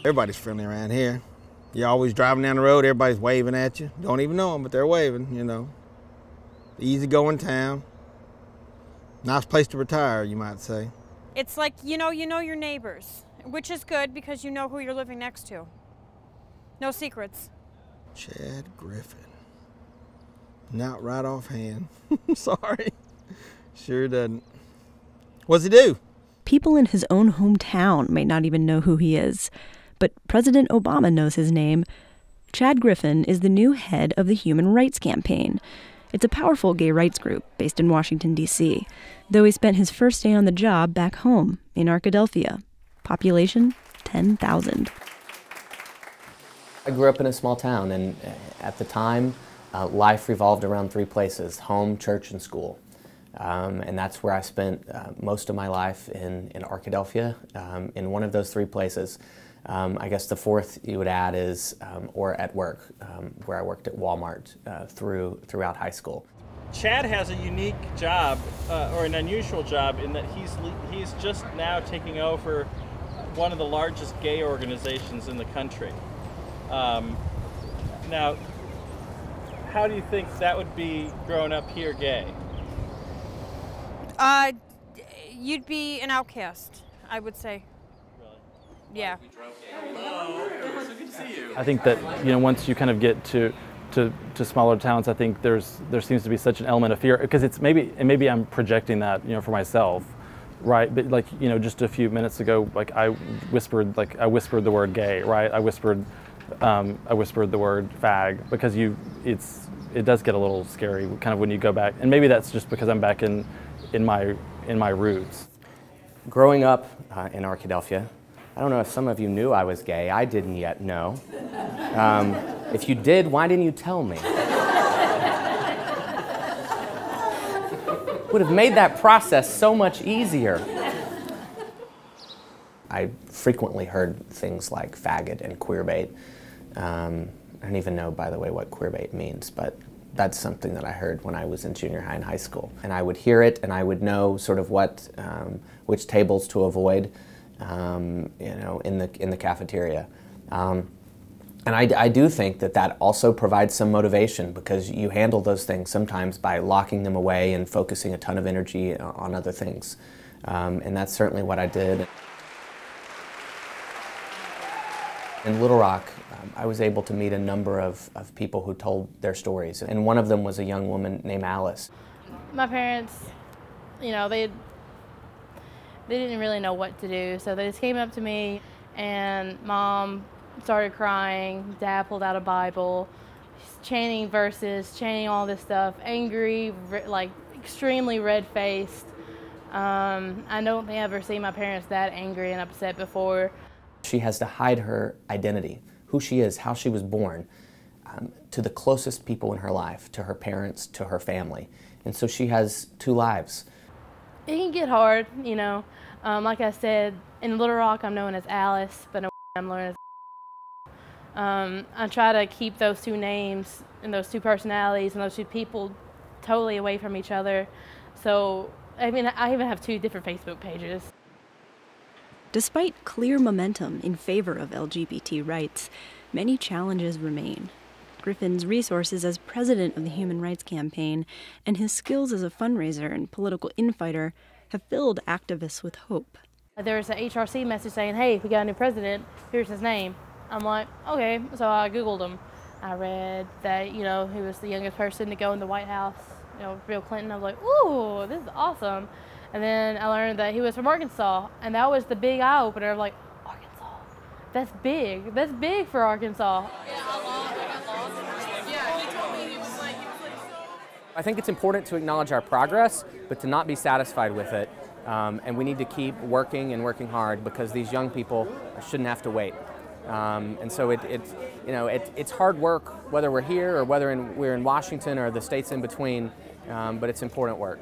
Everybody's friendly around here. You're always driving down the road, everybody's waving at you. Don't even know them, but they're waving, you know. Easy going town. Nice place to retire, you might say. It's like, you know your neighbors, which is good because you know who you're living next to. No secrets. Chad Griffin. Not right offhand. Sorry. Sure doesn't. What's he do? People in his own hometown may not even know who he is, but President Obama knows his name. Chad Griffin is the new head of the Human Rights Campaign. It's a powerful gay rights group based in Washington, D.C., though he spent his first day on the job back home in Arkadelphia. Population, 10,000. I grew up in a small town, and at the time, life revolved around three places: home, church, and school. And that's where I spent most of my life in Arkadelphia, in one of those three places. I guess the fourth you would add is, or at work, where I worked at Walmart throughout high school. Chad has a unique job, or an unusual job, in that he's just now taking over one of the largest gay organizations in the country. Now, how do you think that would be growing up here gay? You'd be an outcast, I would say. Really? Yeah. Hello. So good to see you. I think that, once you kind of get to smaller towns, I think there seems to be such an element of fear, because it's maybe I'm projecting that, for myself, right? But just a few minutes ago, I whispered the word gay, right? I whispered the word fag, because it does get a little scary kind of when you go back, and maybe that's just because I'm back in my roots. Growing up in Arkadelphia, I don't know if some of you knew I was gay. I didn't yet know. If you did, why didn't you tell me? Would have made that process so much easier. I frequently heard things like faggot and queerbait. I don't even know, by the way, what queerbait means, but that's something that I heard when I was in junior high and high school. And I would hear it, and I would know sort of which tables to avoid, in the cafeteria. And I do think that also provides some motivation, because you handle those things sometimes by locking them away and focusing a ton of energy on other things. And that's certainly what I did. In Little Rock, I was able to meet a number of people who told their stories, and one of them was a young woman named Alice. My parents, they didn't really know what to do, so they just came up to me, and Mom started crying. Dad pulled out a Bible, chanting verses, chanting all this stuff, angry, extremely red-faced. I don't think I've ever seen my parents that angry and upset before. She has to hide her identity, who she is, how she was born, to the closest people in her life, to her parents, to her family. And so she has two lives. It can get hard, like I said, in Little Rock I'm known as Alice, but I'm known as I try to keep those two names and those two personalities and those two people totally away from each other. So, I even have two different Facebook pages. Despite clear momentum in favor of LGBT rights, many challenges remain. Griffin's resources as president of the Human Rights Campaign and his skills as a fundraiser and political infighter have filled activists with hope. There was an HRC message saying, hey, we got a new president, here's his name. I'm like, okay, so I Googled him. I read that, he was the youngest person to go in the White House, Bill Clinton. I was like, ooh, this is awesome. And then I learned that he was from Arkansas, and that was the big eye-opener of Arkansas, that's big. That's big for Arkansas. I think it's important to acknowledge our progress, but to not be satisfied with it. And we need to keep working and working hard, because these young people shouldn't have to wait. And so it's hard work, whether we're here or whether we're in Washington or the states in between, but it's important work.